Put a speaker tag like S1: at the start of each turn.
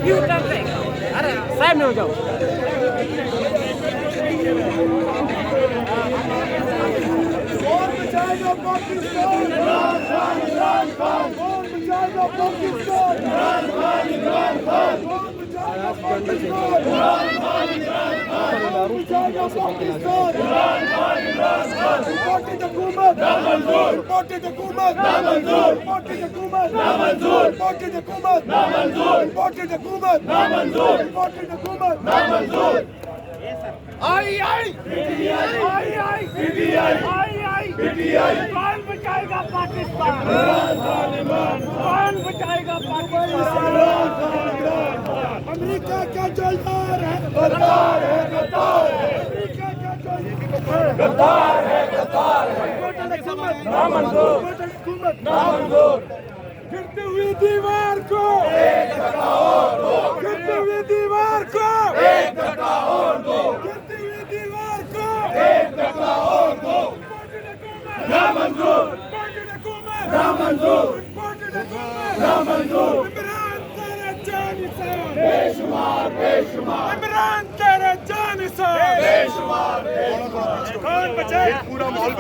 S1: U turn पे अरे side में हो जाओ
S2: कौन बचाएगा पाकिस्तान? इमरान खान, इमरान खान। कौन बचाएगा पाकिस्तान? इमरान खान, इमरान खान। कौन बचाएगा पाकिस्तान? इमरान खान, इमरान खान। कौन बचाएगा पाकिस्तान? इमरान खान, इमरान खान। रिपोर्टिंग हुकूमत नामंजूर। रिपोर्टिंग हुकूमत नामंजूर। रिपोर्टिंग हुकूमत नामंजूर। रिपोर्टिंग हुकूमत नामंजूर। रिपोर्टिंग हुकूमत नामंजूर। रिपोर्टिंग हुकूमत नामंजूर। आई आई पीटीआई आई आई पीटीआई आई आई पीटीआई। कौन बचाएगा पाकिस्तान? कौन बचाएगा पाकिस्तान? अमेरिका का जोलदार है गद्दार है गद्दार है। अमेरिका का जोलदार गद्दार है गद्दार है। नामंजूर हुकूमत नामंजूर। गिरती हुई दीवार को एक धक्का और दो। गिरती हुई दीवार को एक धक्का और दो। नामंजूर नामंजूर नामंजूर। इमरान तेरा जानिसार बेशुमार बेशुमार। इमरान तेरा जानिसार बेशुमार बेशुमार। कौन बचाए? पूरा माहौल